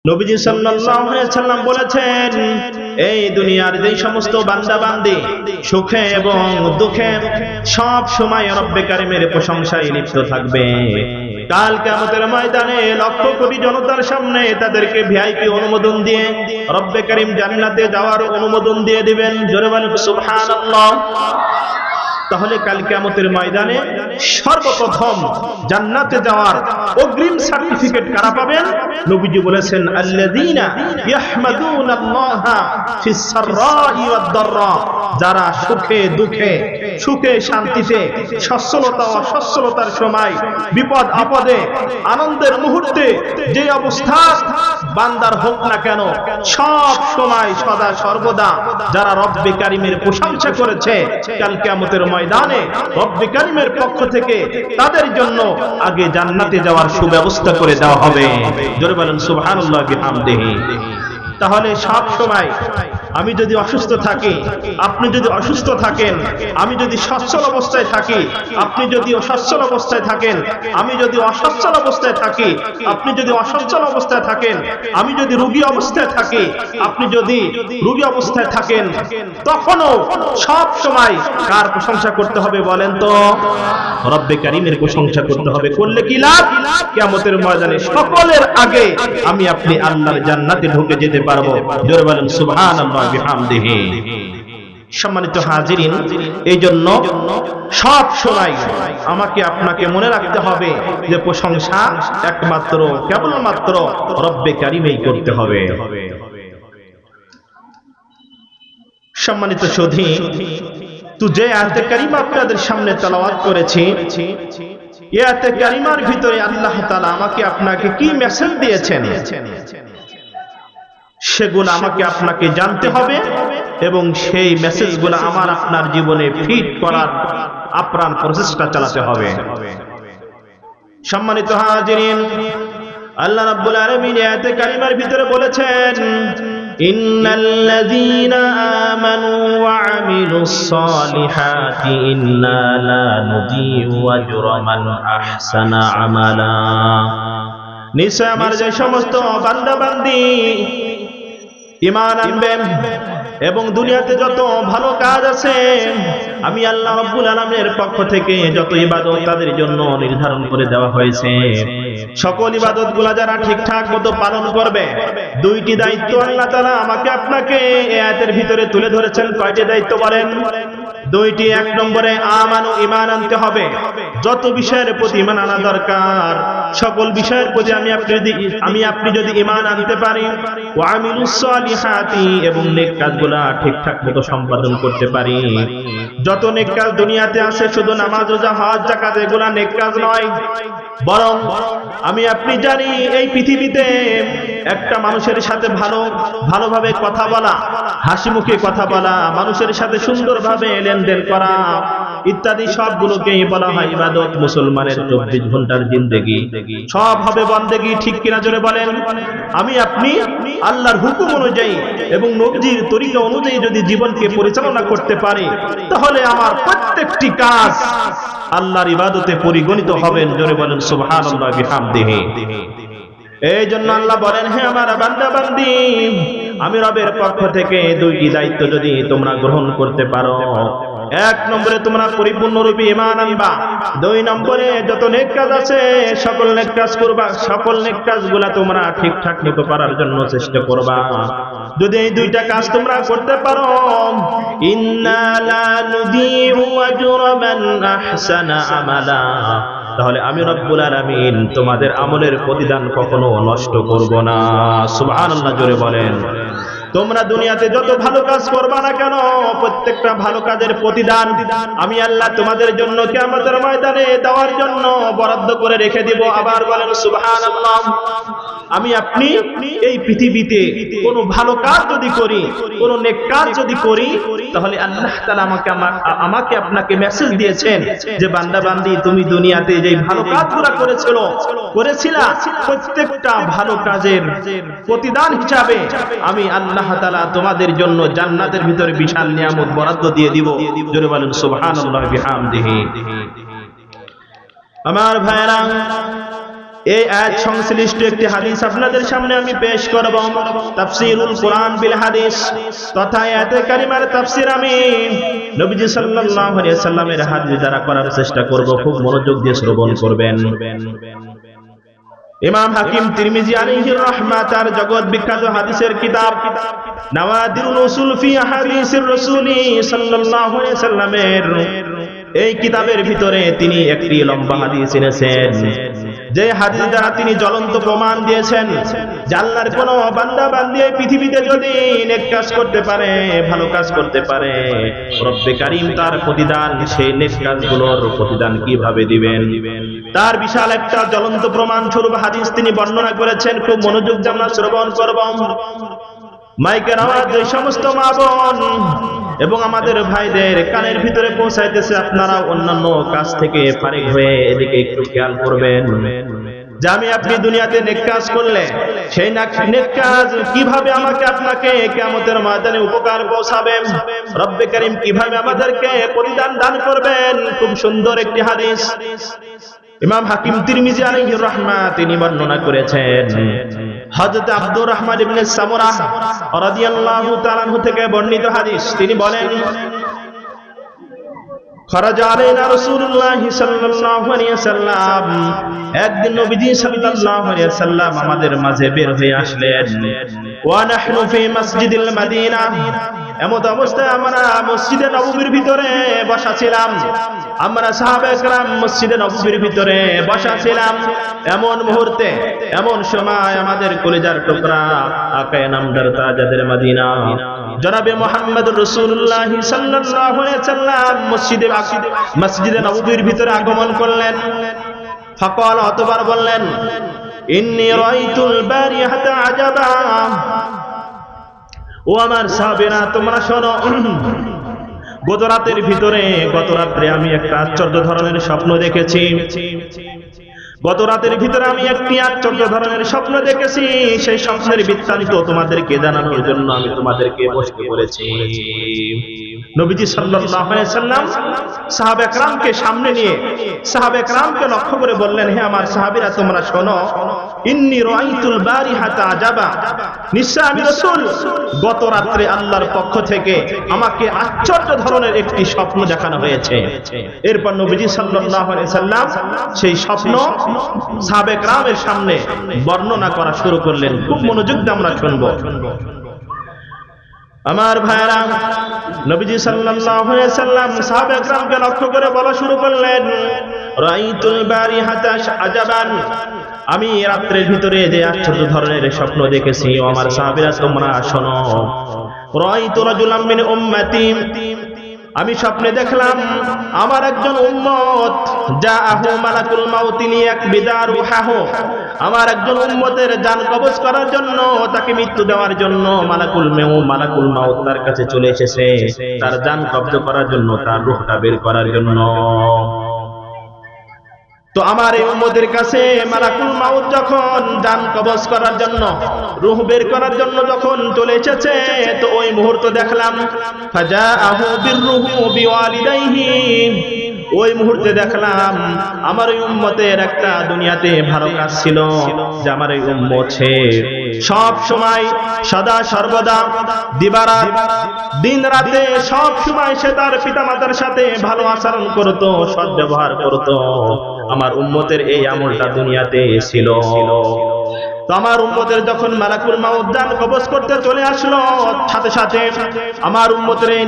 নবীজি সাল্লাল্লাহু আলাইহি সাল্লাম বলেছেন, এই দুনিয়ার যে সমস্ত বান্দা বান্দি সুখে এবং দুঃখে সব সময় রব্বে কারিমের প্রশংসায় লিপ্ত থাকবে, কাল কিয়ামতের ময়দানে লক্ষ কোটি জনতার সামনে তাদেরকে ভিআইপি অনুমোদন দিয়ে রব্বে কারিম জান্নাতে যাওয়ার অনুমোদন দিয়ে দিবেন। জোরে বলেন সুবহানাল্লাহ। তাহলে কাল কিয়ামতের ময়দানে সর্বপ্রথম জান্নাতে যাওয়ার অগ্রিম সার্টিফিকেট কারা পাবেন? নবীজি বলেছেন, আল্লাযীনা ইয়াহমাদুনাল্লাহা ফিস সাররাই ওয়াদ দাররা, যারা সুখে দুঃখে, সুখে শান্তিতে, সচ্ছলতা অসচ্ছলতার সময়, বিপদ আপদে, আনন্দের মুহূর্তে যে অবস্থা বান্দার হোক না কেন, সব সময় সদা সর্বদা যারা রব্বে কারিমের প্রশংসা করেছে, কাল কিয়ামতের ময়দানে রব্বে কারিমের পক্ষ থেকে তাদের জন্য আগে জান্নাতে যাওয়ার সুব্যবস্থা করে দেওয়া হবে। জোরে বলেন সুবহানাল্লাহ বিহামদিহি। তাহলে সব সময় আমি যদি অসুস্থ থাকি, আপনি যদি অসুস্থ থাকেন, আমি যদি সচ্ছল অবস্থায় থাকি, আপনি যদি অসচ্ছল অবস্থায় থাকেন, আমি যদি অসচ্ছল অবস্থায় থাকি, আপনি যদি অসচ্ছল অবস্থায় থাকেন, আমি যদি রোগী অবস্থায় থাকি, আপনি যদি রোগী অবস্থায় থাকেন, তখনও সব সময় কার প্রশংসা করতে হবে বলেন তো? রব্বে কারিমের প্রশংসা করতে হবে। করলে কি লাভ? কিয়ামতের ময়দানে সকলের আগে আমি আপনি আল্লাহর জান্নাতে ঢুকে যেতে পারবো। জোরে বলেন সুবহানাল্লাহ বিহামদিহি। সম্মানিত হাজিরিন, এই জন্য সব সময় আমাকে আপনাকে মনে রাখতে হবে যে প্রশংসা একমাত্র কেবলমাত্র রব্বে কারিমেই করতে হবে। সম্মানিত সুধী, তো যে আয়াতে কারিমা আপনাদের সামনে তেলাওয়াত করেছি, এই আয়াতে কারিমার ভিতরে আল্লাহ তাআলা আমাকে আপনাকে কি মেসেজ দিয়েছেন সেগুলো আমাকে আপনাকে জানতে হবে এবং সেই মেসেজগুলো আমার আপনার জীবনে ফিট করার আপ্রাণ প্রচেষ্টা চালাতে হবে। সম্মানিত হাজিরিন, আল্লাহ রাব্বুল আলামিন আয়াতে কারিমার ভিতরে বলেছেন, ইন্নাল্লাযীনা আমানু ওয়া আমিলুস সালিহাতি ইন্না লা নুযীউ আজরা মান আহসানা আমালা। নিশ্চয় আমার যে সমস্ত বান্দা বান্দি ঈমান আনবেন এবং দুনিয়াতে যত ভালো কাজ আছে, আমি আল্লাহ রাব্বুল আলামিনের পক্ষ থেকে যত ইবাদত তাদের জন্য নির্ধারণ করে দেওয়া হয়েছে, সকল ইবাদতগুলো যারা ঠিকঠাক মতো পালন করবে, দুইটি দায়িত্ব আল্লাহ তাআলা আমাকে আপনাকে এই আয়াতের ভিতরে তুলে ধরেছেন। কয়টি দায়িত্ব বলেন? দুইটি। এক নম্বরে আমানু, ঈমান আনতে হবে। যত বিষয়ের প্রতি ঈমান আনা দরকার, সকল বিষয়ের প্রতি আমি আপনি যদি ঈমান আনতে পারি, ওয়া আমিলুস সালিহাতি, এবং নেক কাজগুলা ঠিকঠাক মতো সম্পাদন করতে পারি। যত নেক কাজ দুনিয়াতে আছে, শুধু নামাজ, রোজা, হজ, যাকাত, এগুলা নেক কাজ নয়, বরং আমি আপনি জানি এই পৃথিবীতে একটা মানুষের সাথে ভালোভাবে কথা বলা, হাসি মুখে কথা বলা, মানুষের সাথে সুন্দরভাবে লেনদেন করা ইত্যাদি সবগুলোকেই বলা হয় ইবাদত। মুসলমানের 24 ঘন্টার জিন্দেগি সব হবে বন্দেগি। ঠিক কিনা জোরে বলেন? আমি আপনি আল্লাহর হুকুম অনুযায়ী এবং নবীজির তরিকা অনুযায়ী যদি জীবনকে পরিচালনা করতে পারি, তাহলে আমার প্রত্যেকটি কাজ আল্লাহর ইবাদতে পরিগণিত হবেন। জোরে বলেন সুবহানাল্লাহ বিহামদিহি। এই জন্য আল্লাহ বলেন, হে আমার বান্দা বান্দি, আমি রবের পক্ষ থেকে দুইটি দায়িত্ব যদি তোমরা গ্রহণ করতে পারো, এক নম্বরে তোমরা পরিপূর্ণরূপে ঈমান আনবা, দুই নম্বরে যত নেক কাজ আছে সকল নেক কাজ করবা, সকল নেক কাজগুলা তোমরা ঠিকঠাক মতো করার জন্য চেষ্টা করবা। যদি এই দুইটা কাজ তোমরা করতে পারো, ইন্না লা নুযীউ আজরা মান আহসানা আমালা, তাহলে আমি রব্বুল আলামিন তোমাদের আমলের প্রতিদান কখনো নষ্ট করব না। সুবহানাল্লাহ জোরে বলেন। তোমরা দুনিয়াতে যত ভালো কাজ করবা না কেন, প্রত্যেকটা ভালো কাজের প্রতিদান আমি আল্লাহ তোমাদের জন্য কিয়ামতের ময়দানে দেওয়ার জন্য বরাদ্দ করে রেখে দিব। আবার বলেন সুবহানাল্লাহ। আমি আপনি এই পৃথিবীতে কোনো ভালো কাজ যদি করি, কোনো নেক কাজ যদি করি, তাহলে আল্লাহ তাআলা আমাকে আপনাকে মেসেজ দিয়েছেন যে বান্দা বান্দি, তুমি দুনিয়াতে যে ভালো কাজগুলো করেছিলা, প্রত্যেকটা ভালো কাজের প্রতিদান হিসাবে আমি আল্লাহ তাআলা তোমাদের জন্য জান্নাতের ভিতরে বিশাল নিয়ামত বরাদ্দ দিয়ে দিব। জোরে বলেন সুবহানাল্লাহ বিহামদিহি। আমার ভাইরা, এই আয়াত সংশ্লিষ্ট একটি হাদিস আপনাদের সামনে আমি পেশ করব। তাফসীরুল কোরআন বিল হাদিস তথা আয়াতে কারিমার তাফসীর আমি নবীজি সাল্লাল্লাহু আলাইহি ওয়াসাল্লামের হাদিস দ্বারা করার চেষ্টা করব। খুব মনোযোগ দিয়ে শ্রবণ করবেন। ইমাম হাকিম তিরমিজি আলাইহির রাহমাত তার জগৎ বিখ্যাত হাদিসের কিতাব নাওয়াদিরুল উসুল ফি আহাদিসির রাসূলি সাল্লাল্লাহু আলাইহি ওয়াসাল্লামের এই কিতাবের ভিতরে তিনি একটি লম্বা হাদিস এনেছেন, যে হাদিস দ্বারা তিনি জ্বলন্ত প্রমাণ দিয়েছেন যে আল্লাহর কোন বান্দা বান্দি এই পৃথিবীতে যদি নেক কাজ করতে পারে, ভালো কাজ করতে পারে, রব্বে কারীম তার প্রতিদান, সেই নেক কাজগুলোর প্রতিদান কিভাবে দিবেন তার বিশাল একটা জ্বলন্ত প্রমাণ স্বরূপ হাদিস তিনি বর্ণনা করেছেন। খুব মনোযোগ দিয়ে আমরা শ্রবণ করব। মাইকের আওয়াজ যে সমস্ত মা বোন এবং আমাদের ভাইদের কানের ভিতরে পৌঁছাইতেছে, আপনারা অন্যান্য কাজ থেকে ফারিগ হয়ে এদিকে একটু খেয়াল করবেন যে আমি আপনি দুনিয়াতে নেক কাজ করলে সেই নেক কাজ কিভাবে আমাকে আপনাকে কিয়ামতের ময়দানে উপকার পৌঁছাবে, রব্বে কারীম কিভাবে আমাদেরকে প্রতিদান দান করবেন। খুব সুন্দর একটি হাদিস ইমাম হাকিম তিরমিজি আলাইহির রাহমাত তিনি বর্ণনা করেছেন। হযরত আব্দুর রহমান ইবনে সামুরা রাদিয়াল্লাহু তাআলা আনহু থেকে বর্ণিত হাদিস, তিনি বলেন খরাজা আলাইনা রাসূলুল্লাহ সাল্লাল্লাহু আলাইহি ওয়াসাল্লাম, একদিন নবীজি সাল্লাল্লাহু আলাইহি ওয়াসাল্লাম আমাদের মাঝে বের হয়ে আসলেন। ওয়া নাহনু ফি মসজিদিল মদিনা, এমত অবস্থায় আমরা মসজিদে নববীর ভিতরে বসা ছিলাম। আমরা সাহাবায়ে কেরাম মসজিদে নববীর ভিতরে বসা ছিলাম। এমন মুহূর্তে, এমন সময় আমাদের কলিজার টুকরা আকায়ে নামদার তাজাদের মদিনা জনাবে মুহাম্মদুর রাসূলুল্লাহ সাল্লাল্লাহু আলাইহি ওয়াসাল্লাম মসজিদে নববীর ভিতরে আগমন করলেন। ফাকাল, অতবার বললেন, ইন্নী রাআইতুল বারিহাতা আজাবা, ও আমার সাহাবীরা তোমরা শোনো, গত রাতের ভিতরে, গত রাত্রে আমি একটা আশ্চর্য ধরনের স্বপ্ন দেখেছি। গত রাতের ভিতরে আমি একটি আশ্চর্য ধরনের স্বপ্ন দেখেছি। সেই স্বপ্নের বৃত্তান্ত তোমাদেরকে জানানোর জন্য আমি তোমাদেরকে বসতে বলেছি। নবীজি সাল্লাল্লাহু আলাইহি ওয়াসাল্লাম সাহাবায়ে কেরামকে সামনে নিয়ে সাহাবায়ে কেরামকে লক্ষ্য করে বললেন, হে আমার সাহাবীরা তোমরা শোনো, ইন্নী রাআইতুল বারিহাতা আজাবা, নিশ্চয় আমি রাসূল গত রাত্রে আল্লাহর পক্ষ থেকে আমাকে আশ্চর্য ধরনের একটি স্বপ্ন দেখানো হয়েছে। এরপর নবীজি সাল্লাল্লাহু আলাইহি ওয়াসাল্লাম সেই স্বপ্ন সাহাবায়ে কেরামের সামনে বর্ণনা করা শুরু করলেন। খুব মনোযোগ দিয়ে আমরা শুনব। আমার ভাইরা, নবীজি সাল্লাল্লাহু আলাইহি ওয়াসাল্লাম সাহাবায়ে কেরামকে লক্ষ্য করে বলা শুরু করলেন, রাআইতুল বারিহাতা আজাবান, আমি রাত্রের ভিতরে যে আশ্চর্য ধরনের স্বপ্ন দেখেছি, ও আমার সাহাবীরা তোমরা শোনো। রাআইতু রাজুলাম মিন উম্মতি, আমি স্বপ্নে দেখলাম আমার একজন উম্মত, জাআহু মালাকুল মাউত ইয়াকবিদারুহু, আমার একজন উম্মতের জান কবজ করার জন্য, তাকে মৃত্যু দেওয়ার জন্য মালাকুল মাউত তার কাছে চলে এসেছে, তার জান কবজ করার জন্য, তার রূহটা বের করার জন্য। তো আমার এই উম্মতের কাছে মালাকুল মাউত যখন জান কবজ করার জন্য, রূহ বের করার জন্য যখন চলে এসেছে, তো ওই মুহূর্ত দেখলাম ফাজাআহু বিররুহু বিওয়ালিদাইহি, ওই মুহূর্তে দেখলাম আমার এই উম্মতের একটা দুনিয়াতে ভালো কাজ ছিল, যে আমার এই উম্মত সে সব সময় সদা সর্বদা দিবারাত দিন রাতে সব সময় সে তার পিতামাতার সাথে ভালো আচরণ করত, সদ্ব্যবহার করত। আমার উম্মতের এই আমলটা দুনিয়াতে ছিল। তো আমার উম্মতের যখন মালাকুল মাউত জান কবজ করতে চলে আসলো, সাথে সাথে আমার উম্মতের এই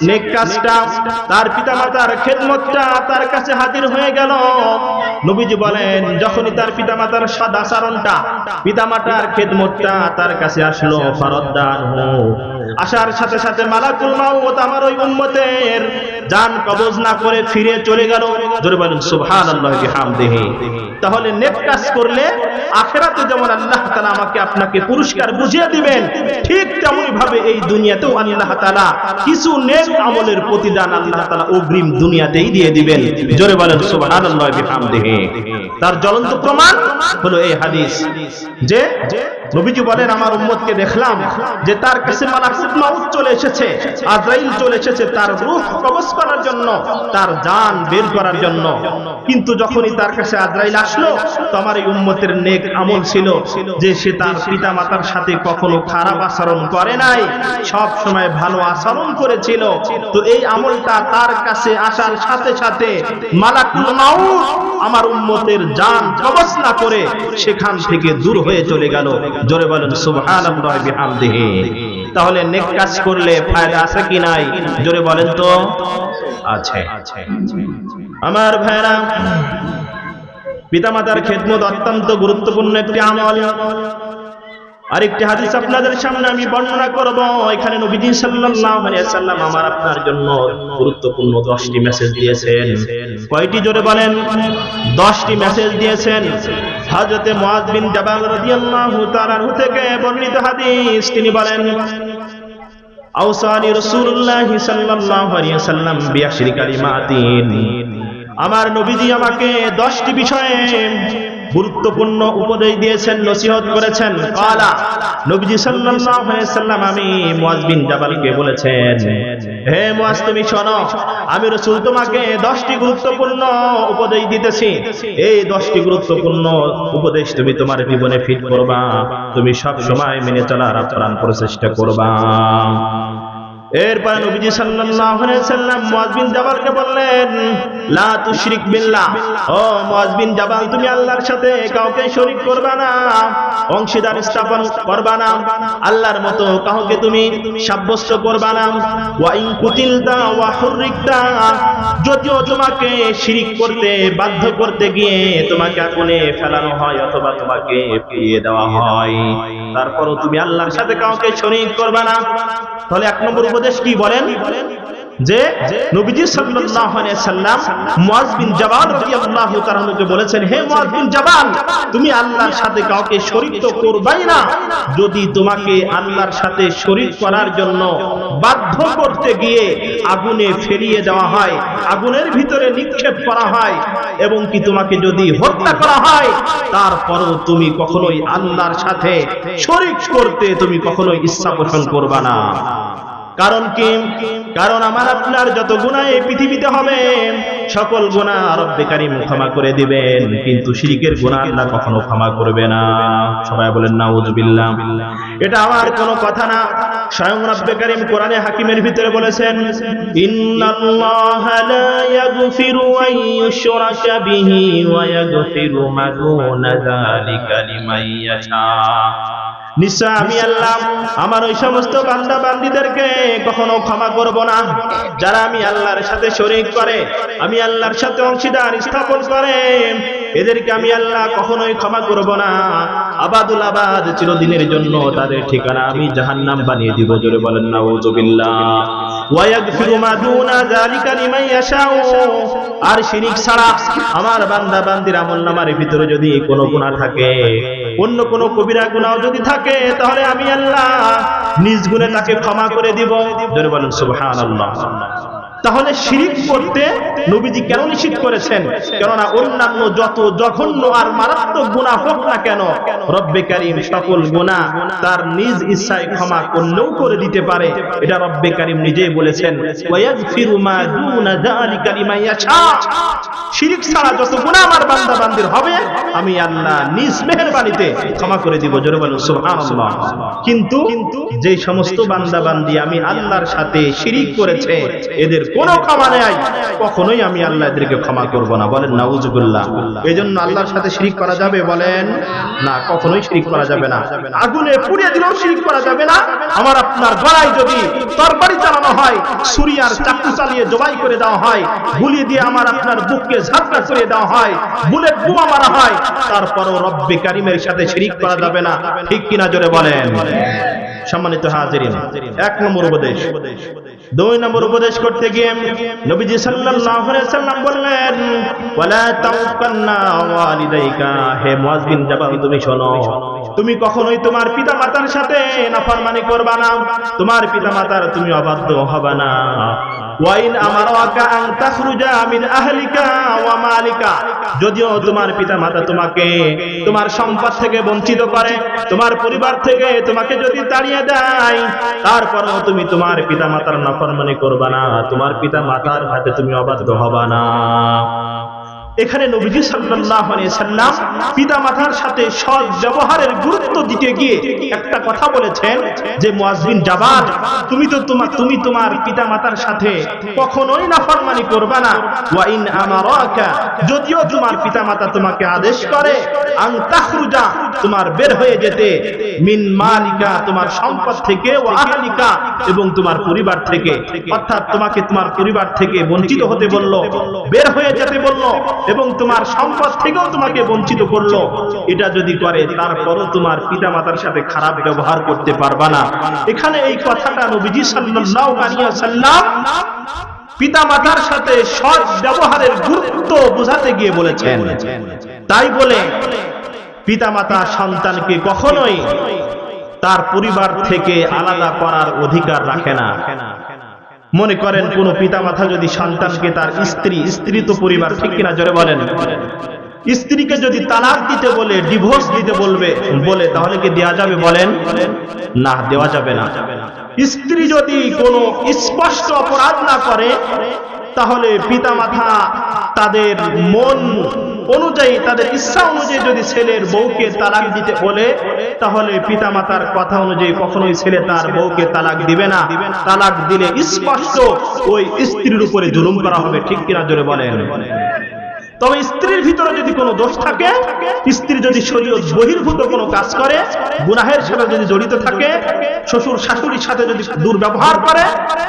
নেক কাজটা, তার পিতামাতার খেদমতটা তার কাছে হাজির হয়ে গেল। নবীজি বলেন, যখনই তার পিতামাতার সদাচরণটা, পিতামাতার খেদমতটা তার কাছে আসলো, ফারাদ্দানহু, আসার সাথে সাথে মালাকুল মাউত আমার ওই উম্মতের জান কবজ না করে ফিরে চলে গেল। জোরে বলেন সুবহানাল্লাহি ওয়া বিহামদিহি। তাহলে নেক কাজ করলে আখিরাতে যেমন আল্লাহ তাআলা আমাকে আপনাকে পুরস্কার বুঝিয়ে দিবেন, ঠিক তেমনি ভাবে এই দুনিয়াতেও আল্লাহ তাআলা কিছু নেক আমলের প্রতিদান আল্লাহ তাআলা অগ্রিম দুনিয়াতেই দিয়ে দিবেন। জোরে বলেন সুবহানাল্লাহি ওয়া বিহামদিহি। তার জ্বলন্ত প্রমাণ হলো এই হাদিস, যে নবীজি বলেন আমার উম্মতকে দেখলাম যে তার কাছে মালাকুল মালাকুল মাউত চলে এসেছে, আজরাইল চলে এসেছে তার রূহ কবজ করার জন্য, তার জান বের করার জন্য। কিন্তু যখনই তার কাছে আজরাইল আসলো, তো আমার এই উম্মতের নেক আমল ছিল যে সে তার পিতা মাতার সাথে কখনো খারাপ আচরণ করে নাই, সব সময় ভালো আচরণ করেছিল। তো এই আমলটা তার কাছে আসার সাথে সাথে মালাকুল মাউত আমার উম্মতের জান কবজ না করে সেখান থেকে দূর হয়ে চলে গেল। জোরে বলেন সুবহানাল্লাহি বিহামদিহি। তাহলে নেক কাজ করলে ফায়দা আছে কি নাই? জোরে বলেন তো। আছে। আমার ভাইরা, পিতামাতার খেদমত অত্যন্ত গুরুত্বপূর্ণ একটি আমল। আরেকটি হাদিস আপনাদের সামনে আমি বর্ণনা করব। এখানে নবীজি সাল্লাল্লাহু আলাইহি ওয়াসাল্লাম আমার আপনার জন্য গুরুত্বপূর্ণ 10টি মেসেজ দিয়েছেন। কয়টি? জোরে বলেন। 10টি মেসেজ দিয়েছেন। হযরত মুআয বিন জাবাল রাদিয়াল্লাহু তাআলা থেকে বর্ণিত হাদিস, তিনি বলেন, আওসানি রাসূলুল্লাহ সাল্লাল্লাহু আলাইহি ওয়াসাল্লাম বিআশরি কালিমাতিন। আমার নবীজি আমাকে 10টি বিষয়ে গুরুত্বপূর্ণ উপদেশ দিয়েছেন, নসিহত করেছেন। কালা, নবীজি সাল্লাল্লাহু আলাইহি ওয়াসাল্লাম আমি মুআয বিন জাবালকে বলেছেন, হে মুআয তুমি শোনো, আমি রাসূল তোমাকে 10টি গুরুত্বপূর্ণ উপদেশ দিতেছি। এই 10টি গুরুত্বপূর্ণ উপদেশ তুমি তোমার জীবনে ফিট করবা, তুমি সব সময় মেনে চলার আপ্রাণ প্রচেষ্টা করবা। এরপর নবীজি সাল্লাল্লাহু আলাইহি ওয়াসাল্লাম মুআয বিন জাবালকে বললেন, লা তুশরিক বিল্লাহ। ও মুআয বিন জাবাল, তুমি আল্লাহর সাথে কাউকে শরীক করবা না, অংশীদার স্থাপন করবা না, আল্লাহর মতো কাউকে তুমি সাব্যস্ত করবা না। ওয়া ইন কুতিলতা ওয়া হুররিকতা, যদিও তোমাকে শিরিক করতে বাধ্য করতে গিয়ে তোমাকে আগুনে ফেলানো হয় অথবা তোমাকে ফিরিয়ে দেওয়া হয়, তারপরও তুমি আল্লাহর সাথে কাউকে শরীক করবা না। তাহলে 1 নম্বর উপদেশ কি বলেন? যে নবীজি সাল্লাল্লাহু আলাইহি ওয়াসাল্লাম মুআয বিন জাবাল রাদিয়াল্লাহু তাআলা কে বলেছেন, হে মুআয বিন জাবাল, তুমি আল্লাহর সাথে কাউকে শরীক তো করবাই না। যদি তোমাকে আল্লাহর সাথে শরীক করার জন্য বাধ্য করতে গিয়ে আগুনে ফেলিয়ে দেওয়া হয়, আগুনের ভিতরে নিক্ষেপ করা হয়, এবং কি তোমাকে যদি হত্যা করা হয়, তারপরও তুমি কখনোই আল্লাহর সাথে শরীক করতে তুমি কখনোই ইচ্ছা পোষণ করবা না। কারণ কি? কারণ আমার আপনার যত গুনাহ এই পৃথিবীতে হবে, সকল গুনাহ রব্বে কারীম ক্ষমা করে দিবেন, কিন্তু শিরকের গুনাহ আল্লাহ কখনো ক্ষমা করবে না। সবাই বলেন নাউযুবিল্লাহ। এটা আমার কোনো কথা না, স্বয়ং রব্বে কারীম কোরআনে হাকিমের ভিতরে বলেছেন, ইন্নাল্লাহা লা ইয়াগফিরু আন ইউশরাকা বিহি ওয়া ইয়াগফিরু মা দুনা যালিকা লিমান ইয়াশা। নিশ্চয় আমি আল্লাহ আমার ওই সমস্ত বান্দা বান্দীদেরকে কখনো ক্ষমা করব না যারা আমি আল্লাহর সাথে শরীক করে, আমি আল্লাহর সাথে অংশীদার স্থাপন করে, এদেরকে আমি আল্লাহ কখনোই ক্ষমা করব না। আবাদুল আবাদ, চিরদিনের জন্য তাদের ঠিকানা আমি জাহান্নাম বানিয়ে দিব। জোরে বলেন নাউযুবিল্লাহ। ওয়া ইয়াগফিরু মা দুনা যালিকা লিমান ইয়াশাউ। আর শিরক ছাড়া আমার বান্দা বান্দির আমলনামার ভিতরে যদি কোনো গুনাহ থাকে, অন্য কোনো কবিরা গুনাহ যদি থাকে, তাহলে আমি আল্লাহ নিজ গুণে তাকে ক্ষমা করে দিব। জোরে বলেন সুবহানাল্লাহ। তাহলে শিরক করতে নবীজি কেন নিষেধ করেছেন? কেননা অন্যান্য যত জঘন্য আর মারাত্মক গুনাহ হোক না কেন, রব্বে কারীম সকল গুনাহ তার নিজ ইচ্ছায় ক্ষমা করলেও করে দিতে পারে। এটা রব্বে কারীম নিজেই বলেছেন, ওয়া ইয়াগফিরু মা দুনা যালিকা লিমান ইয়াশা। শিরক ছাড়া যত গুনাহ আমার বান্দা বান্দির হবে, আমি আল্লাহ নিজ মেহেরবানিতে ক্ষমা করে দিব। জোরে বলেন সুবহানাল্লাহ। কিন্তু যে সমস্ত বান্দা বান্দি আমি আল্লাহর সাথে শিরক করেছে, এদের কোনো ক্ষমা নেই, কখনোই আমি আল্লাহ এদেরকে ক্ষমা করব না। বলেন নাউযুবিল্লাহ। এজন্য আল্লাহর সাথে শিরক করা যাবে? বলেন না, কখনোই শিরক করা যাবে না। আগুনে পুড়িয়ে দিলেও শিরক করা যাবে না। আমার আপনার গলায় যদি তরবারি চালানো হয়, ছুরি আর চাকু চালিয়ে জবাই করে দেওয়া হয়, গুলি দিয়ে আমার আপনার বুককে ঝাঁঝরা করে দেওয়া হয়, বুলেট বোমা মারা হয়, তারপরও রব্বে কারীমের সাথে শিরক করা যাবে না। ঠিক কিনা? জোরে বলেন। সম্মানিত হাজিরিন, 1 নম্বর উপদেশ। 2 নম্বর উপদেশ করতে গিয়ে নবীজি সাল্লাল্লাহু আলাইহি ওয়াসাল্লাম বললেন, ওয়ালা তাউকান্না ওয়ালিদাইকা। হে মুআয বিন জাবাল, তুমি শোনো, তুমি কখনোই তোমার পিতামাতার সাথে নাফরমানি করবা না, তোমার পিতামাতার তুমি অবাধ্য হবে না। ওয়াইন আমারাকা আন তাখরুজা মিন আহলিকা ওয়া মালিকা, যদিও তোমার পিতামাতা তোমাকে তোমার সম্পদ থেকে বঞ্চিত করে, তোমার পরিবার থেকে তোমাকে যদি তাড়িয়ে দেয়, তারপরেও তুমি তোমার পিতামাতার নাফরমানি করবা না, তোমার পিতামাতার হাতে তুমি অবাধ্য হবা না। এখানে নবীজি সাল্লাল্লাহু আলাইহি সাল্লাম পিতামাতার সাথে সৎ ব্যবহারের গুরুত্ব দিতে গিয়ে একটা কথা বলেছেন যে মুআয বিন জাবাল, তুমি তোমার পিতামাতার সাথে কখনোই নাফরমানি করবে না। ওয়া ইন আমারাকা, যদিও তোমার পিতামাতা তোমাকে আদেশ করে, আন তাখরুজা, তোমার বের হয়ে যেতে, মিন মালিকা, তোমার সম্পদ থেকে, ওয়া আহলিকা, এবং তোমার পরিবার থেকে, অর্থাৎ তোমাকে তোমার পরিবার থেকে বঞ্চিত হতে বলল, বের হয়ে যেতে বলল, এবং তোমার সম্পদ থেকেও তোমাকে বঞ্চিত করলো, এটা যদি করে তারপরও তোমার পিতামাতার সাথে খারাপ ব্যবহার করতে পারবা না। এখানে এই কথাটা নবীজি সাল্লাল্লাহু আলাইহি ওয়াসাল্লাম পিতামাতার সাথে সৎ ব্যবহারের গুরুত্ব বোঝাতে গিয়ে বলেছেন। তাই বলে পিতামাতা সন্তানকে কখনোই তার পরিবার থেকে আলাদা করার অধিকার রাখে না। মনে করেন কোন পিতামাতা যদি সন্তানকে তার স্ত্রী তো পরিবার, ঠিক কিনা জোরে বলেন, স্ত্রীকে যদি তালাক দিতে বলে, ডিভোর্স দিতে বলে, তাহলে কি দেওয়া যাবে? বলেন না, দেওয়া যাবে না। স্ত্রী যদি কোনো স্পষ্ট অপরাধ না করে, তাহলে পিতামাতা তাদের মন অনুযায়ী, তাদের ইচ্ছা অনুযায়ী যদি ছেলের বউকে তালাক দিতে বলে, তাহলে পিতামাতার কথা অনুযায়ী কখনোই ছেলে তার বউকে তালাক দিবে না। তালাক দিলে স্পষ্ট ওই স্ত্রীর উপরে জুলুম করা হবে, ঠিক কিনা জোরে বলেন। তবে স্ত্রীর ভিতরে যদি কোনো দোষ থাকে, স্ত্রী যদি শরীয়ত বহির্ভূত কোনো কাজ করে, গুনাহের সাথে যদি জড়িত থাকে, শ্বশুর শাশুড়ির সাথে যদি দুর্ব্যবহার করে,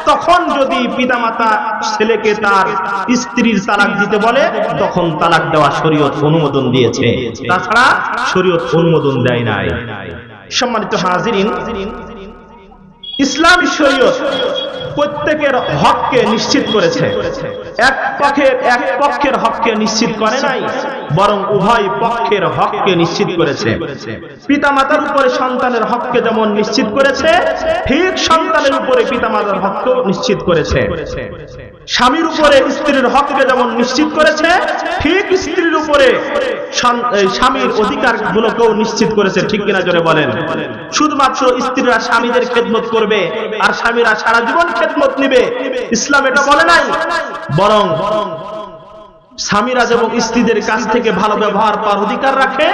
তখন যদি পিতামাতা ছেলেকে তার স্ত্রীর তালাক দিতে বলে, তখন তালাক দেওয়া শরীয়ত অনুমোদন দিয়েছে, তাছাড়া শরীয়ত অনুমোদন দেয় নাই। সম্মানিত হাজিরিন, ইসলামী শরীয়ত প্রত্যেকের হককে নিশ্চিত করেছে। এক পক্ষের হককে নিশ্চিত করে নাই, বরং উভয় পক্ষের হককে নিশ্চিত করেছে। পিতামাতার উপরে সন্তানের হককে যেমন নিশ্চিত করেছে, ঠিক সন্তানের উপরে পিতামাতার হককেও নিশ্চিত করেছে। স্বামীর উপরে স্ত্রীর হককে যেমন নিশ্চিত করেছে, ঠিক স্ত্রীর উপরে স্বামীর অধিকার গুলোকেও নিশ্চিত করেছে, ঠিক কিনা জোরে বলেন। শুধুমাত্র স্ত্রীরা স্বামীদের খেদমত করবে আর স্বামীরা সারা জীবন খেদমত নিবে, ইসলাম এটা বলে নাই। বরং স্বামীরা যেমন স্ত্রীদের কাছ থেকে ভালো ব্যবহার পাওয়ার অধিকার রাখে,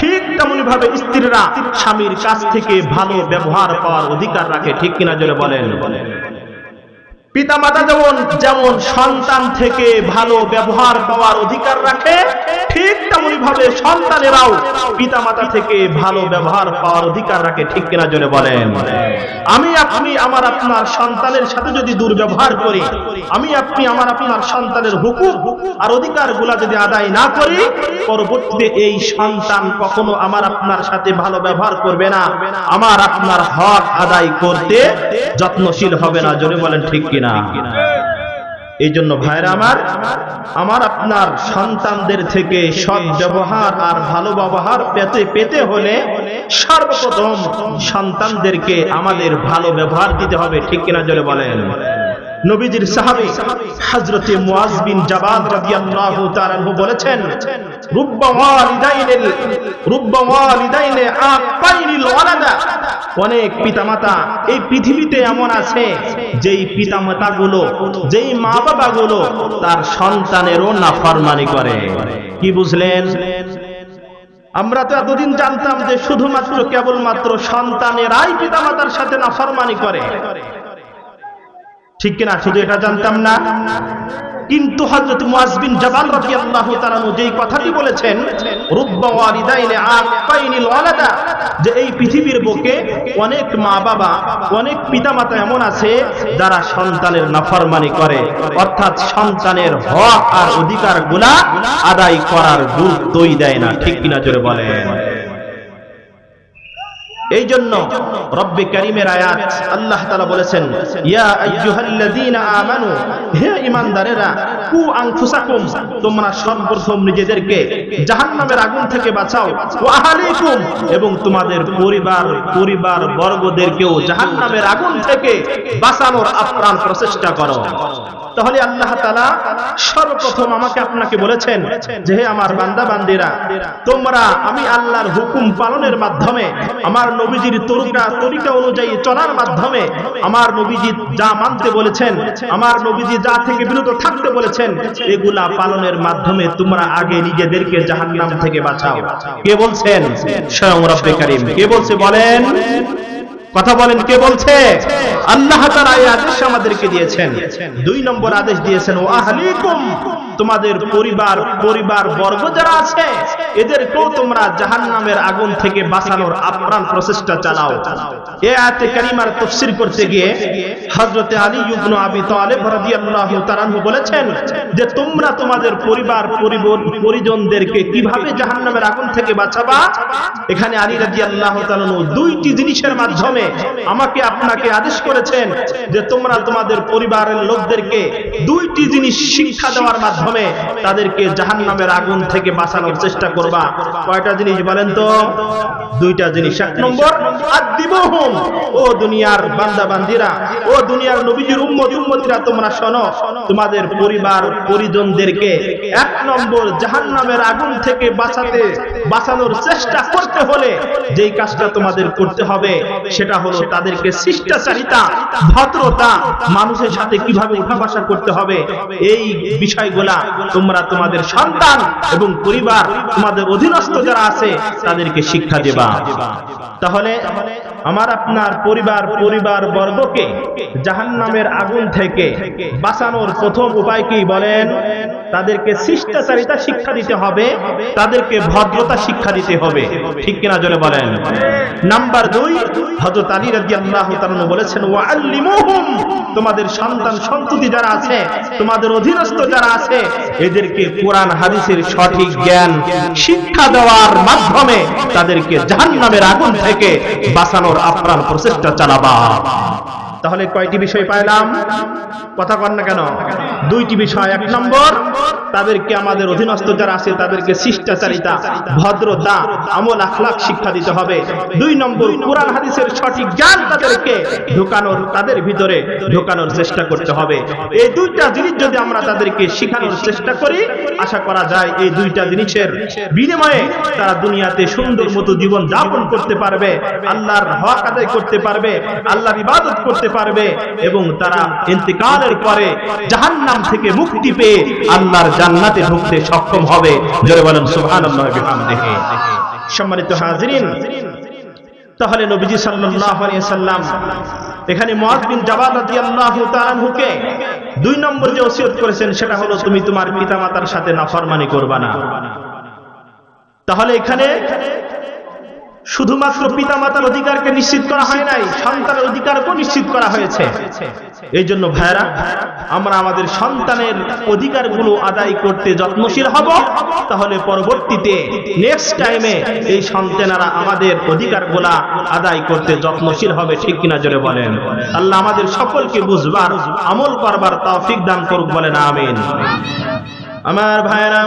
ঠিক তেমনি ভাবে স্ত্রীরা স্বামীর কাছ থেকে ভালো ব্যবহার পাওয়ার অধিকার রাখে, ঠিক কিনা জোরে বলেন। পিতামাতা যেমন সন্তান থেকে ভালো ব্যবহার পাওয়ার অধিকার রাখে, ঠিক তেমনি ভাবে সন্তানেরাও পিতামাতা থেকে ভালো ব্যবহার পাওয়ার অধিকার রাখে, ঠিক কিনা জোরে বলেন। আপনি আমার আপনার সন্তানের সাথে যদি দুর্ব্যবহার করি, আপনি আমার আপনার সন্তানের হুকুক আর অধিকারগুলা যদি আদায় না করি, পরবর্তীতে এই সন্তান কখনো আমার আপনার সাথে ভালো ব্যবহার করবে না, আমার আপনার হক আদায় করতে যত্নশীল হবে না, জোরে বলেন ঠিক কিনা। এই জন্য ভাইরা আমার আপনার সন্তানদের থেকে সৎ ব্যবহার আর ভালো ব্যবহার পেতে হলে সর্বপ্রথম সন্তানদেরকে আমাদের ভালো ব্যবহার দিতে হবে, ঠিক কিনা জোরে বলেন। নবীজির সাহাবী হযরত মুআয বিন জাবাল রাদিয়াল্লাহু তাআলা বলেছেন, রুব্বা ওয়ালিদাইনে আকাইনিল ওয়ালাদা, অনেক পিতামাতা এই পৃথিবীতে এমন আছে যেই পিতামাতাগুলো, যেই মা বাবাগুলো তার সন্তানেরও নাফরমানি করে। কি বুঝলেন? আমরা তো এতদিন জানতাম যে শুধুমাত্র কেবলমাত্র সন্তানেরাই পিতামাতার সাথে নাফরমানি করে, ঠিক কিনা? শুধু এটা জানতাম না। কিন্তু হযরত মুআয বিন জাবাল রাদিয়াল্লাহু তাআলা যেই কথাটি বলেছেন, রুব্বা ওয়ালিদাইনে আকাইনিল ওয়ালাদা, যে এই পৃথিবীর বুকে অনেক মা বাবা, অনেক পিতামাতা এমন আছে যারা সন্তানের নাফরমানি করে, অর্থাৎ সন্তানের হক আর অধিকারগুলা আদায় করার গুরুত্বই দেয় না, ঠিক কিনা জোরে বলেন। এই জন্য রব্বে কারীমের আয়াত আল্লাহ তাআলা বলেছেন, ইয়া আইয়ুহাল্লাযীনা আমানু, হে ঈমানদারেরা, কু আনফুসাকুম, তোমরা সর্বপ্রথম নিজেদেরকে জাহান্নামের আগুন থেকে বাঁচাও, ওয়া আহলিকুম, এবং তোমাদের পরিবার বর্গদেরকেও জাহান্নামের আগুন থেকে বাঁচানোর আপ্রাণ প্রচেষ্টা করো। তাহলে আল্লাহ তাআলা সর্বপ্রথম আমাকে আপনাকে বলেছেন যে হে আমার বান্দা বান্দীরা, তোমরা আমি আল্লাহর হুকুম পালনের মাধ্যমে, আমার নবীজির তরিকা অনুযায়ী চলার মাধ্যমে, আমার নবীজি যা মানতে বলেছেন, আমার নবীজি যা থেকে বিরত থাকতে বলেছেন, এগুলা পালনের মাধ্যমে তোমরা আগে নিজেদেরকে জাহান্নাম থেকে বাঁচাও। কে বলছেন? স্বয়ং রব্বে কারীম। কে বলছে বলেন? কথা বলেন, কে বলছে? আল্লাহ তাআলা এই আদেশ আমাদেরকে দিয়েছেন। 2 নম্বর আদেশ দিয়েছেন, ওয়া আহলিকুম, তোমাদের পরিবার বর্গ যারা আছে এদেরকেও তোমরা জাহান্নামের আগুন থেকে বাঁচানোর আপ্রাণ প্রচেষ্টা চালাও। এই আয়াতে কারিমার তাফসীর করতে গিয়ে হযরত আলী ইবনে আবি তালেব রাদিয়াল্লাহু তাআলা বলেছেন যে তোমরা তোমাদের পরিজনদেরকে কিভাবে জাহান্নামের আগুন থেকে বাঁচাবা। এখানে আলী রাদিয়াল্লাহু তাআলা 2টি জিনিসের মাধ্যমে আমাকে আপনাকে আদেশ করেছেন যে তোমরা তোমাদের পরিবারের লোকদেরকে 2টি জিনিস শিক্ষা দেওয়ার মাধ্যমে তাদেরকে জাহান্নামের আগুন থেকে বাঁচানোর চেষ্টা করবা। কয়টা জিনিস বলেন তো? 2টা জিনিস। 1 নম্বর, আদিবহুম, ও দুনিয়ার বান্দা বান্দীরা, ও দুনিয়ার নবীজির উম্মতিরা, তোমরা শোনো, তোমাদের পরিজনদেরকে 1 নম্বর জাহান্নামের আগুন থেকে বাঁচানোর চেষ্টা করতে হলে যেই কাজটা তোমাদের করতে হবে সেটা হলো তাদেরকে শিষ্টাচারিতা, ভদ্রতা, মানুষের সাথে কিভাবে উঠা বসা করতে হবে, এই বিষয়গুলা তোমরা তোমাদের সন্তান এবং পরিবার, তোমাদের অধীনস্থ যারা আছে তাদেরকে শিক্ষা দেবা। তাহলে আমার আপনার পরিবার বর্গকে জাহান্নামের আগুন থেকে বাঁচানোর প্রথম উপায় কি বলেন? তাদেরকে শিষ্টাচারিতা শিক্ষা দিতে হবে, তাদেরকে ভদ্রতা শিক্ষা দিতে হবে। ঠিক কিনা জোরে বলেন? নাম্বার 2, হযরত আলী রাদিয়াল্লাহু তাআলা বলেছেন, ওয়া আল্লিমুহুম, তোমাদের সন্তান সন্ততি যারা আছে, তোমাদের অধীনস্থ যারা আছে, এদেরকে কোরআন হাদিসের সঠিক জ্ঞান শিক্ষা দেওয়ার মাধ্যমে তাদেরকে জাহান্নামের আগুন থেকে বাঁচানোর আপ্রাণ প্রচেষ্টা চালাবা। তাহলে কয়টি বিষয় পাইলাম? কথা কন না কেন? 2টি বিষয়। 1 নম্বর, তাদেরকে আমাদের অধীনস্থ যারা আছে তাদেরকে শিষ্টাচারিতা, ভদ্রতা, আমল আখলাক শিক্ষা দিতে হবে। 2 নম্বর, কোরআন হাদিসের সঠিক জ্ঞান তাদের ভিতরে ঢোকানোর চেষ্টা করতে হবে। এই 2টা জিনিস যদি আমরা তাদেরকে শেখানোর চেষ্টা করি, আশা করা যায় এই 2টা জিনিসের বিনিময়ে তারা দুনিয়াতে সুন্দর মতো জীবন যাপন করতে পারবে, আল্লাহর হক আদায় করতে পারবে, আল্লাহর ইবাদত করতে পারবে, এবং তারা ইন্তিকালের পরে জাহান্নাম থেকে মুক্তি পেয়ে আল্লাহর জান্নাতে ঢুকতে সক্ষম হবে। জোরে বলেন সুবহানাল্লাহি ওয়া বিহামদিহি। সম্মানিত হাজিরিন, তাহলে নবীজি সাল্লাল্লাহু আলাইহি সাল্লাম এখানে মুআয বিন জাবাল রাদিয়াল্লাহু তাআলা আনহুকে 2 নম্বর যে ওসিয়ত করেছেন সেটা হলো তুমি তোমার পিতামাতার সাথে নাফরমানি করবা না। তাহলে এখানে শুধুমাত্র পিতামাতার অধিকারকে নিশ্চিত করা হয় নাই, সন্তানের অধিকারকেও নিশ্চিত করা হয়েছে। এই জন্য ভাইরা, আমরা আমাদের সন্তানের অধিকারগুলো আদায় করতে যত্নশীল হব, তাহলে পরবর্তীতে নেক্সট টাইমে এই সন্তানেরা আমাদের অধিকারগুলা আদায় করতে যত্নশীল হবে। ঠিক কিনা জোরে বলেন? আল্লাহ আমাদের সকলকে বুঝবার, আমল করবার তৌফিক দান করুক, বলেন আমিন। আমার ভাইরা,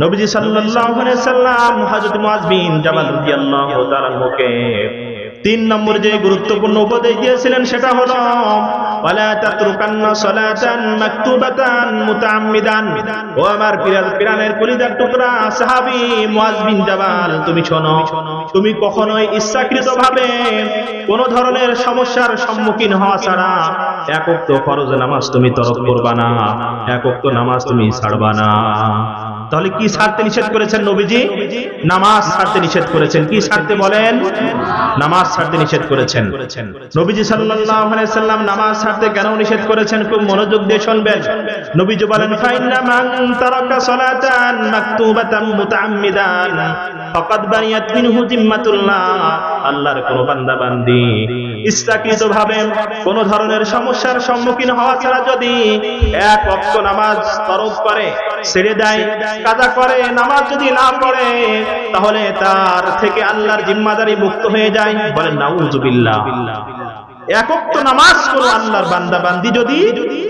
নবীজি সাল্লাল্লাহু আলাইহি সাল্লাম হযরত মুআয বিন জাবাল রাদিয়াল্লাহু তাআলা আনহুকে 3 নম্বর যে গুরুত্বপূর্ণ উপদেশ দিয়েছিলেন সেটা হলো ওয়ালা তাতরুকান্না সালাতান মাকতুবাতান মুতাআম্মিদান। ও আমার পিরানের কলিজার টুকরা সাহাবী মুআয বিন জাবাল, তুমি শোনো, তুমি কখনোই ইচ্ছাকৃতভাবে কোন ধরনের সমস্যার সম্মুখীন হওয়া ছাড়া 1 ওয়াক্ত ফরজ নামাজ তুমি তরক করবা না, 1 ওয়াক্ত নামাজ তুমি ছাড়বা না। তাহলে কি ছাড়তে নিষেধ করেছেন নবীজি? নামাজ ছাড়তে নিষেধ করেছেন। কি ছাড়তে বলেন? নামাজ ছাড়তে নিষেধ করেছেন। নবীজি সাল্লাল্লাহু আলাইহি সাল্লাম নামাজ ছাড়তে কেন নিষেধ করেছেন? খুব মনোযোগ দিয়ে শুনবেন। নবীজি বলেন, ফাইন্না মান তারাকা সালাতান মাকতুবাতান মুতাআম্মিদান ফাকাদ বারিয়াত মিনহু জিম্মাতুল্লাহ, আল্লাহর কোন বান্দা বান্দি ইচ্ছাকৃতভাবে কোন ধরনের সমস্যার সম্মুখীন হওয়া ছাড়া যদি এক ওয়াক্ত নামাজ তরক করে, ছেড়ে দেয়, কাজা করে, নামাজ যদি না পড়ে, তাহলে তার থেকে আল্লাহর জিম্মাদারি মুক্ত হয়ে যায়। বলেন নাউযুবিল্লাহ। এক ওয়াক্ত নামাজ কোন আল্লাহর বান্দা বান্দি যদি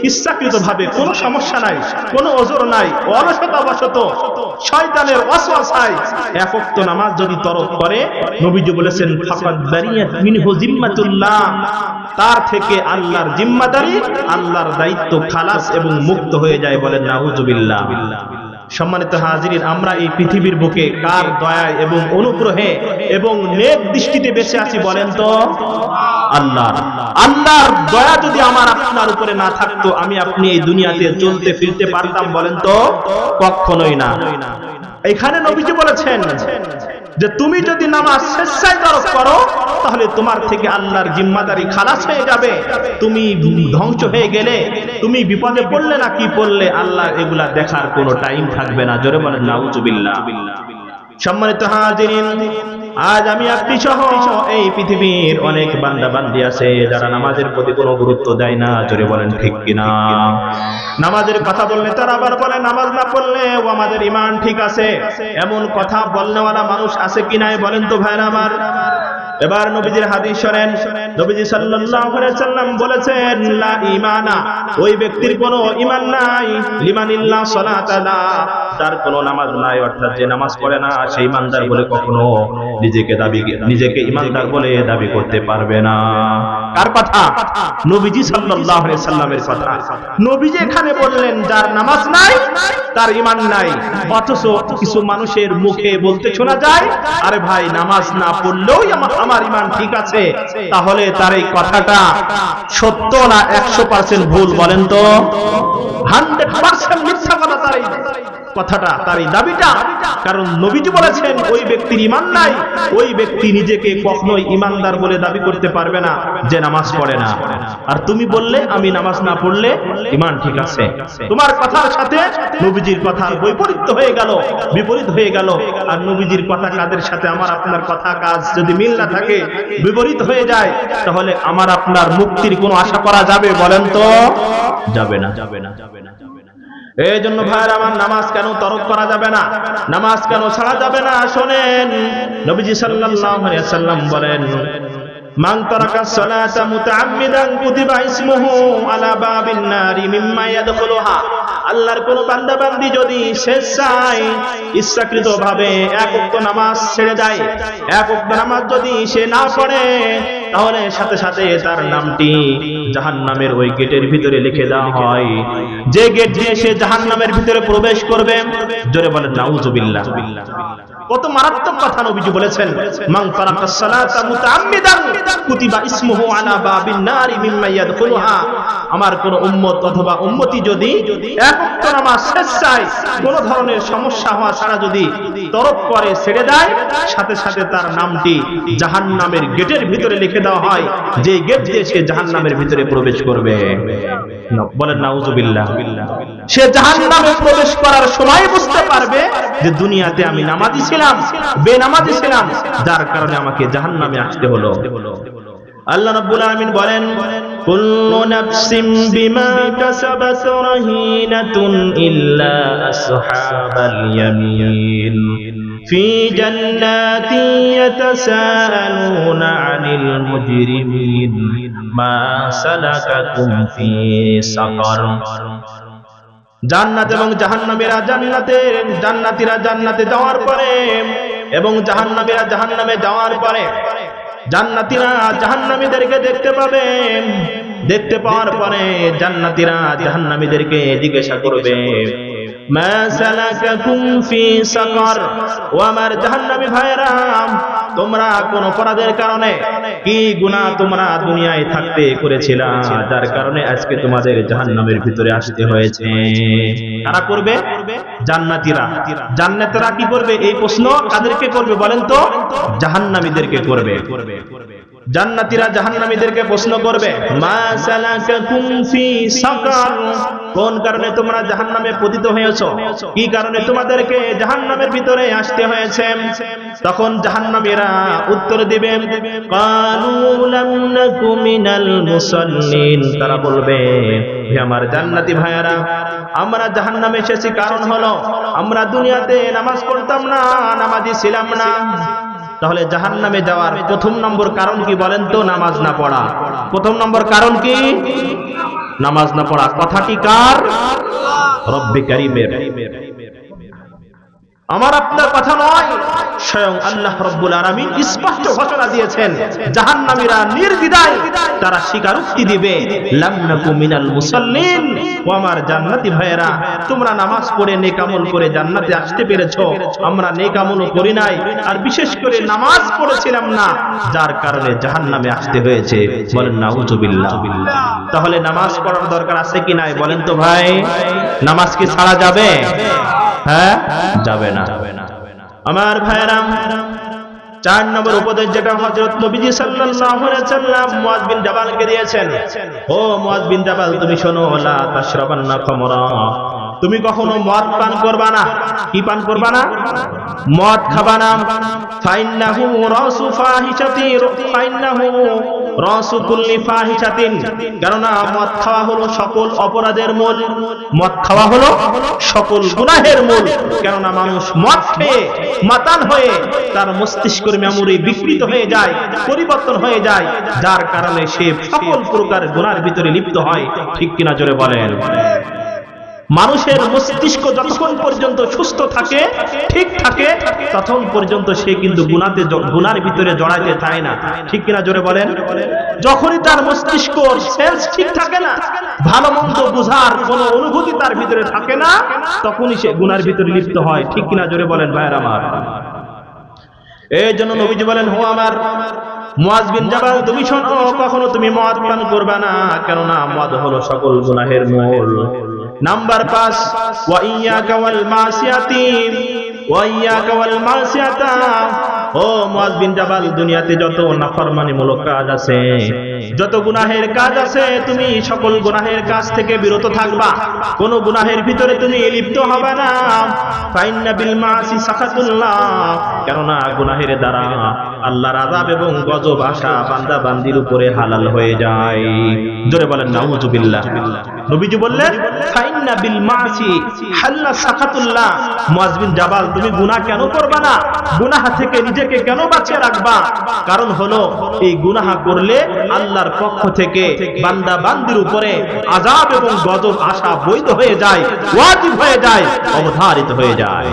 ইচ্ছাকৃতভাবে, কোনো সমস্যা নাই, কোনো ওজর নাই, অলসতাবশত শয়তানের ওয়াসওয়াসায় এক ওয়াক্ত নামাজ যদি তরক করে, নবীজি বলেছেন ফাকাদ বারিয়াত মিনহু জিম্মাতুল্লাহ, তার থেকে আল্লাহর জিম্মাদারি, আল্লাহর দায়িত্ব খালাস এবং মুক্ত হয়ে যায়। বলেন নাউযুবিল্লাহ। সম্মানিত হাজিরিন, আমরা এই পৃথিবীর বুকে কার দয়ায় এবং অনুগ্রহে এবং নেক দৃষ্টিতে বেঁচে আছি বলেন তো? আল্লাহর। আল্লাহর দয়া যদি আমার আপনার উপরে না থাকতো, আমি আপনি এই দুনিয়াতে চলতে ফিরতে পারতাম বলেন তো? কখনোই না। এখানে নবীজি বলেছেন যে তুমি যদি নামাজ স্বেচ্ছায় তরক করো, তাহলে তোমার থেকে আল্লাহর জিম্মাদারি খালাস হয়ে যাবে। তুমি ধ্বংস হয়ে গেলে, তুমি বিপদে পড়লে না কি পড়লে, আল্লাহ এগুলা দেখার কোনো টাইম থাকবে না। জোরে বলেন নাউযুবিল্লাহ। সম্মানিত হাজিরিন, আজ আমি আপনি সহ এই পৃথিবীর অনেক বান্দা বান্দি আছে যারা নামাজের প্রতি কোনো গুরুত্ব দেয় না। জোরে বলেন ঠিক কিনা? নামাজের কথা বললে তারা আবার বলে নামাজ না পড়লে ও আমাদের ঈমান ঠিক আছে। এমন কথা বলনেওয়ালা মানুষ আছে কি নাই বলেন তো ভাইরা আমার? এবার নবীজির হাদিস শুনেন। নবীজি সাল্লাল্লাহু আলাইহি ওয়াসাল্লাম বলেছেন লা ঈমানা, ওই ব্যক্তির কোনো ঈমান নাই, লিমানিল্লাহ সালাতালা, তার কোনো নামাজ নাই, অর্থাৎ যে নামাজ পড়ে না সেই ঈমানদার বলে কখনো নিজেকে ঈমানদার বলে দাবি করতে পারবে না। কার কথা? নবীজি সাল্লাল্লাহু আলাইহি ওয়াসাল্লামের কথা। নবীজি এখানে বললেন যার নামাজ নাই তার ঈমান নাই। অথচ কিছু মানুষের মুখে বলতে শোনা যায়, আরে ভাই নামাজ না পড়লেও আমার ঈমান ঠিক আছে। তাহলে তার এই কথাটা সত্য না 100% ভুল বলেন তো? 100% মিথ্যা কথা তার কথাটা, তার এই দাবিটা। কারণ নবীজি বলেছেন ওই ব্যক্তির ঈমান নাই, ওই ব্যক্তি নিজেকে কখনোই ঈমানদার বলে দাবি করতে পারবে না যে নামাজ পড়ে না। আর তুমি বললে আমি নামাজ না পড়লে ঈমান ঠিক আছে, তোমার কথার সাথে নবীজির কথার বিপরীত হয়ে গেল। আর নবীজির কথা কাদের সাথে আমার আপনার কথা কাজ যদি মিল না থাকে, বিপরীত হয়ে যায়, তাহলে আমার আপনার মুক্তির কোনো আশা করা যাবে বলেন তো? যাবে না। এই জন্য ভাইরা আমার, নামাজ কেন তরক করা যাবে না, নামাজ কেন ছাড়া যাবে না? শোনেন, নবীজি সাল্লাল্লাহু আলাইহি ওয়াসাল্লাম বলেন মান তারাকা সালাতা মুতাআম্মিদান কুতিবা ইসমুহু আলা বাবিন নারি মিম্মা ইয়াদখুলুহা, আল্লাহর কোন বান্দা বান্দি যদি স্বেচ্ছায় ইচ্ছাকৃতভাবে এক ওয়াক্ত নামাজ ছেড়ে দেয়, এক ওয়াক্ত নামাজ যদি সে না পড়ে, তাহলে সাথে সাথে তার নামটি জাহান্নামের ওই গেটের ভিতরে লিখে দেওয়া হয়, যে গেট দিয়ে সে জাহান্নামের ভিতরে প্রবেশ করবে। জোরে বলেন নাউযুবিল্লাহ। কত মারাত্মক কথা নবীজি বলেছেন, মান তারাকাস সালাতা মুতাআম্মিদান কুতিবা ইসমুহু আলা বাবিন নারি মিম্মা ইয়াদখুলুহা, আমার কোন উম্মত অথবা উম্মতি যদি এক ওয়াক্ত নামাজ স্বেচ্ছায় কোন ধরনের সমস্যা হওয়া ছাড়া যদি তরক করে, ছেড়ে দেয়, সাথে সাথে তার নামটি জাহান্নামের গেটের ভিতরে লিখে দেওয়া হয়, যে গেট দিয়ে সে জাহান্নামের ভিতরে প্রবেশ করবে। বলেন নাউযুবিল্লাহ। সে জাহান্নামে প্রবেশ করার সময় বুঝতে পারবে যে দুনিয়াতে আমি নামাজি ছিলাম, বেনামাজি ছিলাম, যার কারণে আমাকে জাহান্নামে আসতে হলো। আল্লাহ রাব্বুল আলামিন বলেন কুল্লু নাফসিন বিমা কাসাবাত রাহিনাতুন ইল্লা আসহাবাল ইয়ামিন ফি জান্নাতি ইয়াতাসাআলুনা আনিল মুজরিমিন মা সালাকাকুম ফি সাকার। জান্নাত এবং জাহান্নামীরা জান্নাতীরা জান্নাতে যাওয়ার পরে এবং জাহান্নামীরা জাহান্নামে যাওয়ার পরে জান্নাতীরা জাহান্নামীদেরকে দেখতে পাবে। দেখতে পাওয়ার পরে জান্নাতীরা জাহান্নামীদেরকে জিজ্ঞাসা করবে মা সালাকাকুম ফি সাকার, ও আমার জাহান্নামী ভাইরা, তোমরা কোন অপরাধের কারণে কি গুনাহ তোমরা দুনিয়ায় থাকতে করেছিলা, যার কারণে আজকে তোমাদের জাহান্নামের ভিতরে আসতে হয়েছে? কারা করবে? জান্নাতীরা। জান্নাতীরা কি করবে? এই প্রশ্ন কাদেরকে করবে বলেন তো? জাহান্নামীদেরকে করবে। জান্নাতীরা জাহান্নামীদেরকে প্রশ্ন করবে, মা সালাকাকুম ফি সাকার, কোন কারণে তোমরা জাহান্নামে পতিত হয়েছো, কি কারণে তোমাদেরকে জাহান্নামের ভিতরে আসতে হয়েছে? তখন জাহান্নামীরা উত্তর দিবে, ক্বালু লাম নাকু মিনাল মুসাল্লিন, তারা বলবে, হে আমার জান্নাতি ভাইয়েরা, আমরা জাহান্নামে এসেছি কারণ হলো আমরা দুনিয়াতে নামাজ পড়তাম না, নামাজি ছিলাম না। তাহলে জাহান্নামে যাওয়ার প্রথম নম্বর কারণ কি বলেন তো? নামাজ না পড়া। প্রথম নম্বর কারণ কি? নামাজ না পড়া। কথাটি কার? রব্বে কারীমের। আমার আপনার কথা নয়, স্বয়ং আল্লাহ রাব্বুল আলামিন স্পষ্ট ঘোষণা দিয়েছেন, জাহান্নামীরা নির্দ্বিধায় তারা স্বীকারোক্তি দিবে, লাম নাকু মিনাল মুসাল্লিন। ও আমার জান্নাতি ভাইয়েরা, তোমরা নামাজ পড়ে নেক আমল করে জান্নাতে আসতে পেরেছো, আমরা নেক আমলও করি নাই, আর বিশেষ করে নামাজ পড়েছিলাম না, যার কারণে জাহান্নামে আসতে হয়েছে। বলেন নাউযুবিল্লাহ। তাহলে নামাজ পড়ার দরকার আছে কি নাই বলেন তো ভাই? নামাজ কি ছাড়া যাবে? হ্যাঁ, যাবে না। আমার ভাইরা, 4 নম্বর উপদেশ যেটা হযরত নবীজি সাল্লাল্লাহু আলাইহি ওয়াসাল্লাম মুআয বিন জাবালকে দিয়েছেন, ও মুআয বিন জাবাল, তুমি শোনো, লা তাশরাবান্না খামরা, তুমি কখনো মদ পান করবা না। কি পান করবা না? মদ খাবা না। ফাইন্নাহু রাসু ফাহিশাতি, ফাইন্নাহু রাসু কুল্লি ফাহিশাতিন, কারণ মদ খাওয়া হলো সকল অপরাধের মূল। মদ খাওয়া হলো সকল গুনাহের মূল। কেননা মানুষ মদ খেয়ে মাতাল হয়ে তার মস্তিষ্কের মেমোরি বিকৃত হয়ে যায়, পরিবর্তন হয়ে যায়, যার কারণে সে সকল প্রকার গুনাহের ভিতরে লিপ্ত হয়। ঠিক কিনা জোরে বলেন? মানুষের মস্তিষ্ক যতক্ষণ পর্যন্ত সুস্থ থাকে, ঠিক থাকে, ততক্ষণ পর্যন্ত সে কিন্তু গুনার ভিতরে জড়াইতে চায় না। ঠিক কিনা জোরে বলেন? যখনই তার মস্তিষ্ক সেন্স ঠিক থাকে না, ভালো মন্দ বুঝার কোনো অনুভূতি তার ভিতরে থাকে না, তখনই সে গুনার ভিতরে লিপ্ত হয়। ঠিক কিনা জোরে বলেন ভাইরা আমার? এই জন্য নবীজি বলেন, হো আমার মুআয বিন জাবাল, তুমি শোনো, কখনো তুমি মদ পান করবে না, কেননা মদ হলো সকল গুনাহের মূল। নাম্বার 5, ওয়া ইয়াকা ওয়াল মাসিয়াতি, ওয়া ইয়াকা ওয়াল মাসিয়াতা। ও মুআয বিন জাবাল, দুনিয়াতে যত নাফরমানিমূলক কাজ আছে, যত গুনাহের কাজ আছে, তুমি সকল গুনাহের কাজ থেকে বিরত থাকবা, কোন গুনাহের ভিতরে তুমি লিপ্ত হবে না। ফাইন্না বিল মাসি সাখাতুল্লাহ, কেননা গুনাহের দ্বারা আল্লাহর আযাব এবং গজব আসা বান্দা বান্দির উপরে হালাল হয়ে যায়। জোরে বলেন নাউযুবিল্লাহ। নবীজি বললেন, ফাইন্না বিল মাসি হাল্লা সাখাতুল্লাহ। মুআয বিন জাবাল, তুমি গুনাহ কেন করবা না? গুনাহ থেকে নিজেকে কেন বাঁচিয়ে রাখবা? কারণ হলো, এই গুনাহ করলে আল্লাহর পক্ষ থেকে বান্দা বান্দির উপরে আযাব এবং গজব আসা বৈধ হয়ে যায়, ওয়াজিব হয়ে যায়, অবধারিত হয়ে যায়।